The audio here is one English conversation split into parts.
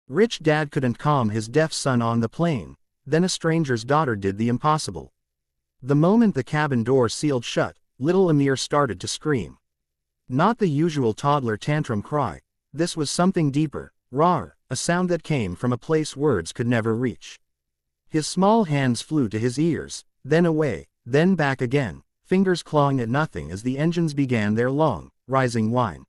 Rich dad couldn't calm his deaf son on the plane, then a stranger's daughter did the impossible. The moment the cabin door sealed shut, little Amir started to scream. Not the usual toddler tantrum cry, this was something deeper, rawer, a sound that came from a place words could never reach. His small hands flew to his ears, then away, then back again, fingers clawing at nothing as the engines began their long, rising whine.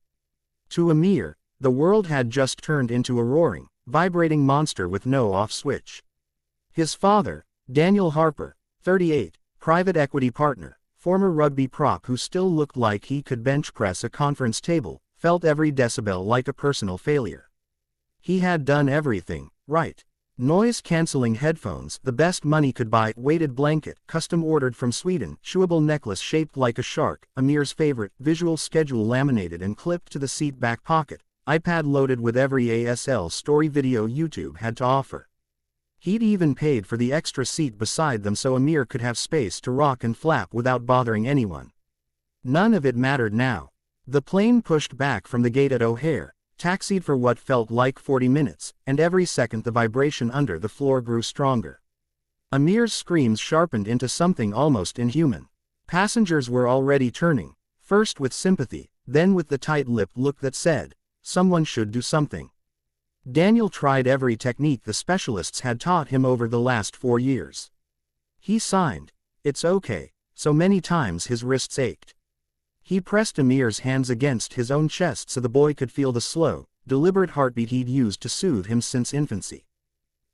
To Amir, the world had just turned into a roaring, vibrating monster with no off switch. His father, Daniel Harper, 38, private equity partner, former rugby prop who still looked like he could bench press a conference table, felt every decibel like a personal failure. He had done everything right. Noise-canceling headphones, the best money could buy, weighted blanket, custom-ordered from Sweden, chewable necklace shaped like a shark, Amir's favorite, visual schedule laminated and clipped to the seat back pocket, iPad loaded with every ASL story video YouTube had to offer. He'd even paid for the extra seat beside them so Amir could have space to rock and flap without bothering anyone. None of it mattered now. The plane pushed back from the gate at O'Hare, taxied for what felt like 40 minutes, and every second the vibration under the floor grew stronger. Amir's screams sharpened into something almost inhuman. Passengers were already turning, first with sympathy, then with the tight-lipped look that said, someone should do something. Daniel tried every technique the specialists had taught him over the last 4 years. He signed, "It's okay," so many times his wrists ached. He pressed Amir's hands against his own chest so the boy could feel the slow, deliberate heartbeat he'd used to soothe him since infancy.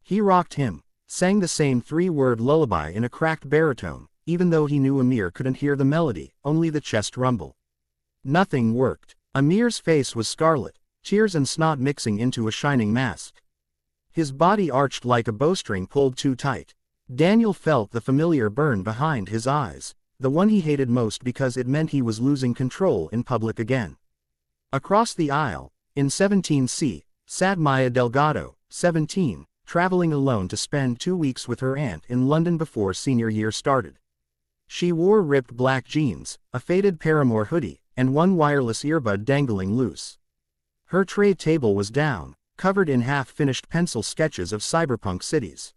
He rocked him, sang the same 3-word lullaby in a cracked baritone, even though he knew Amir couldn't hear the melody, only the chest rumble. Nothing worked. Amir's face was scarlet, tears and snot mixing into a shining mask. His body arched like a bowstring pulled too tight. Daniel felt the familiar burn behind his eyes, the one he hated most because it meant he was losing control in public again. Across the aisle, in 17C, sat Maya Delgado, 17, traveling alone to spend 2 weeks with her aunt in London before senior year started. She wore ripped black jeans, a faded Paramore hoodie, and one wireless earbud dangling loose. Her tray table was down, covered in half-finished pencil sketches of cyberpunk cities.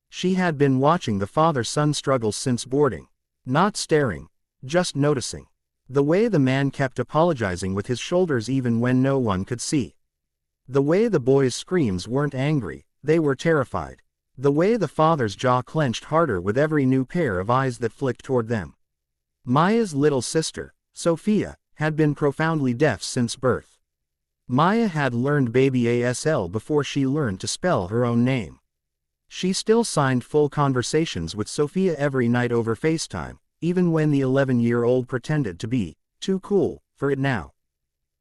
She had been watching the father-son struggle since boarding. Not staring, just noticing. The way the man kept apologizing with his shoulders even when no one could see. The way the boy's screams weren't angry, they were terrified. The way the father's jaw clenched harder with every new pair of eyes that flicked toward them. Maya's little sister, Sophia, had been profoundly deaf since birth. Maya had learned baby ASL before she learned to spell her own name. She still signed full conversations with Sophia every night over FaceTime, even when the 11-year-old pretended to be too cool for it now.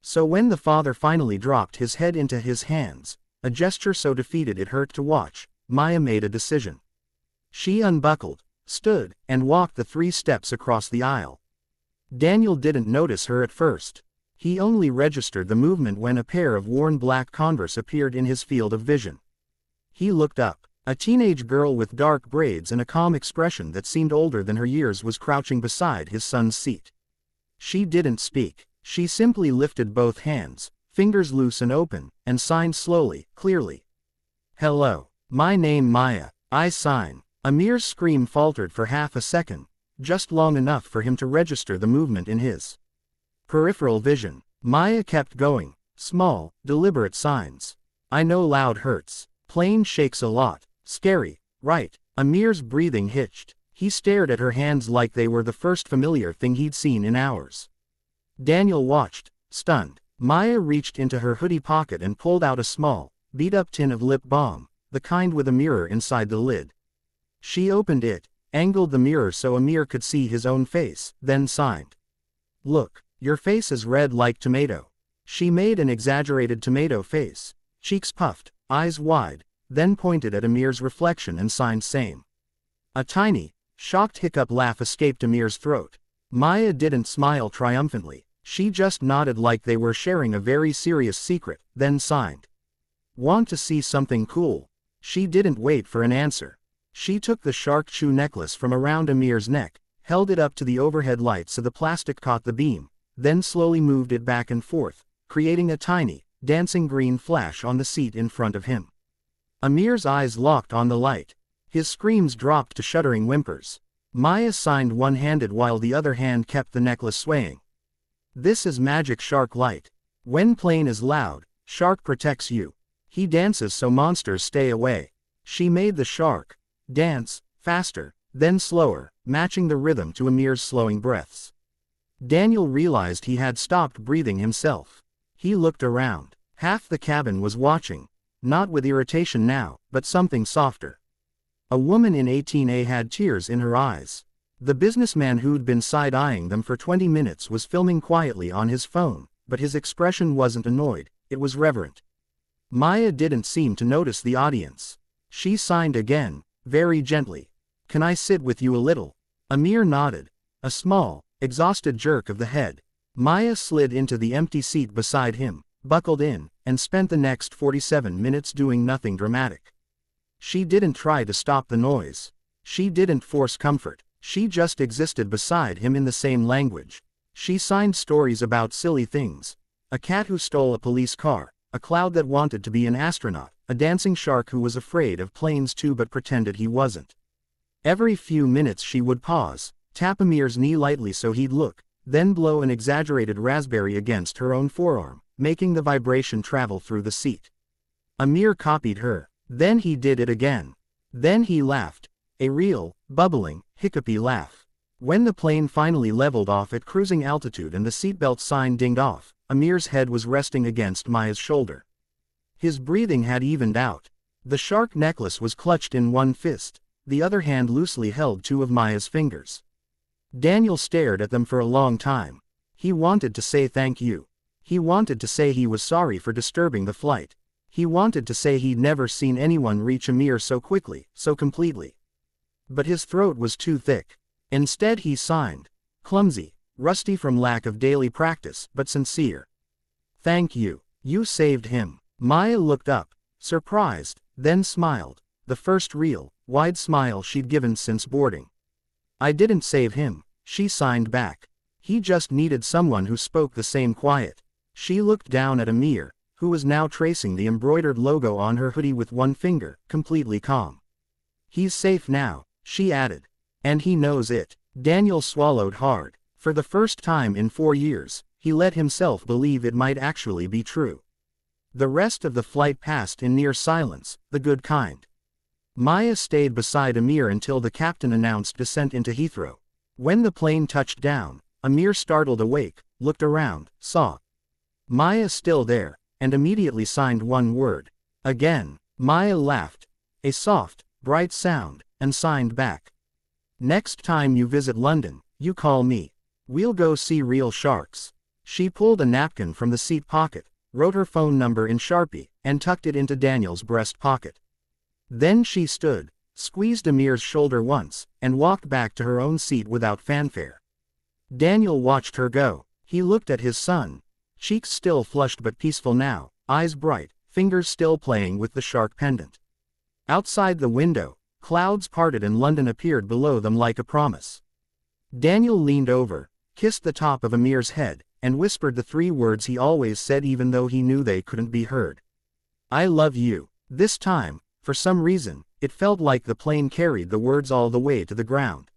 So when the father finally dropped his head into his hands, a gesture so defeated it hurt to watch, Maya made a decision. She unbuckled, stood, and walked the 3 steps across the aisle. Daniel didn't notice her at first. He only registered the movement when a pair of worn black Converse appeared in his field of vision. He looked up. A teenage girl with dark braids and a calm expression that seemed older than her years was crouching beside his son's seat. She didn't speak. She simply lifted both hands, fingers loose and open, and signed slowly, clearly. "Hello. My name Maya. I sign." Amir's scream faltered for half a second, just long enough for him to register the movement in his peripheral vision. Maya kept going, small, deliberate signs. "I know loud hurts. Plane shakes a lot. Scary, right?" Amir's breathing hitched. He stared at her hands like they were the first familiar thing he'd seen in hours. Daniel watched, stunned. Maya reached into her hoodie pocket and pulled out a small, beat-up tin of lip balm, the kind with a mirror inside the lid. She opened it, angled the mirror so Amir could see his own face, then signed. "Look, your face is red like tomato." She made an exaggerated tomato face, cheeks puffed, eyes wide, then pointed at Amir's reflection and signed same. A tiny, shocked hiccup laugh escaped Amir's throat. Maya didn't smile triumphantly. She just nodded like they were sharing a very serious secret, then signed. "Want to see something cool?" She didn't wait for an answer. She took the shark chew necklace from around Amir's neck, held it up to the overhead light so the plastic caught the beam, then slowly moved it back and forth, creating a tiny, dancing green flash on the seat in front of him. Amir's eyes locked on the light. His screams dropped to shuddering whimpers. Maya signed one-handed while the other hand kept the necklace swaying. This is magic shark light. When plane is loud, shark protects you. He dances so monsters stay away. She made the shark dance, faster, then slower, matching the rhythm to Amir's slowing breaths. Daniel realized he had stopped breathing himself. He looked around. Half the cabin was watching. Not with irritation now, but something softer. A woman in 18A had tears in her eyes. The businessman who'd been side-eyeing them for 20 minutes was filming quietly on his phone, but his expression wasn't annoyed, it was reverent. Maya didn't seem to notice the audience. She signed again, very gently. "Can I sit with you a little?" Amir nodded. A small, exhausted jerk of the head. Maya slid into the empty seat beside him, buckled in, and spent the next 47 minutes doing nothing dramatic. She didn't try to stop the noise. She didn't force comfort. She just existed beside him in the same language. She signed stories about silly things. A cat who stole a police car, a cloud that wanted to be an astronaut, a dancing shark who was afraid of planes too but pretended he wasn't. Every few minutes she would pause, tap Amir's knee lightly so he'd look, then blow an exaggerated raspberry against her own forearm, making the vibration travel through the seat. Amir copied her. Then he did it again. Then he laughed. A real, bubbling, hiccupy laugh. When the plane finally leveled off at cruising altitude and the seatbelt sign dinged off, Amir's head was resting against Maya's shoulder. His breathing had evened out. The shark necklace was clutched in one fist, the other hand loosely held two of Maya's fingers. Daniel stared at them for a long time. He wanted to say thank you. He wanted to say he was sorry for disturbing the flight. He wanted to say he'd never seen anyone reach Amir so quickly, so completely. But his throat was too thick. Instead he signed. Clumsy, rusty from lack of daily practice, but sincere. "Thank you. You saved him." Maya looked up, surprised, then smiled, the first real, wide smile she'd given since boarding. "I didn't save him," she signed back. "He just needed someone who spoke the same quiet." She looked down at Amir, who was now tracing the embroidered logo on her hoodie with one finger, completely calm. "He's safe now," she added. "And he knows it." Daniel swallowed hard. For the first time in 4 years, he let himself believe it might actually be true. The rest of the flight passed in near silence, the good kind. Maya stayed beside Amir until the captain announced descent into Heathrow. When the plane touched down, Amir startled awake, looked around, saw Maya still there, and immediately signed one word. Again. Maya laughed. A soft, bright sound, and signed back. "Next time you visit London, you call me. We'll go see real sharks." She pulled a napkin from the seat pocket, wrote her phone number in Sharpie, and tucked it into Daniel's breast pocket. Then she stood, squeezed Amir's shoulder once, and walked back to her own seat without fanfare. Daniel watched her go. He looked at his son. Cheeks still flushed but peaceful now, eyes bright, fingers still playing with the shark pendant. Outside the window, clouds parted and London appeared below them like a promise. Daniel leaned over, kissed the top of Amir's head, and whispered the 3 words he always said even though he knew they couldn't be heard. "I love you." This time, for some reason, it felt like the plane carried the words all the way to the ground.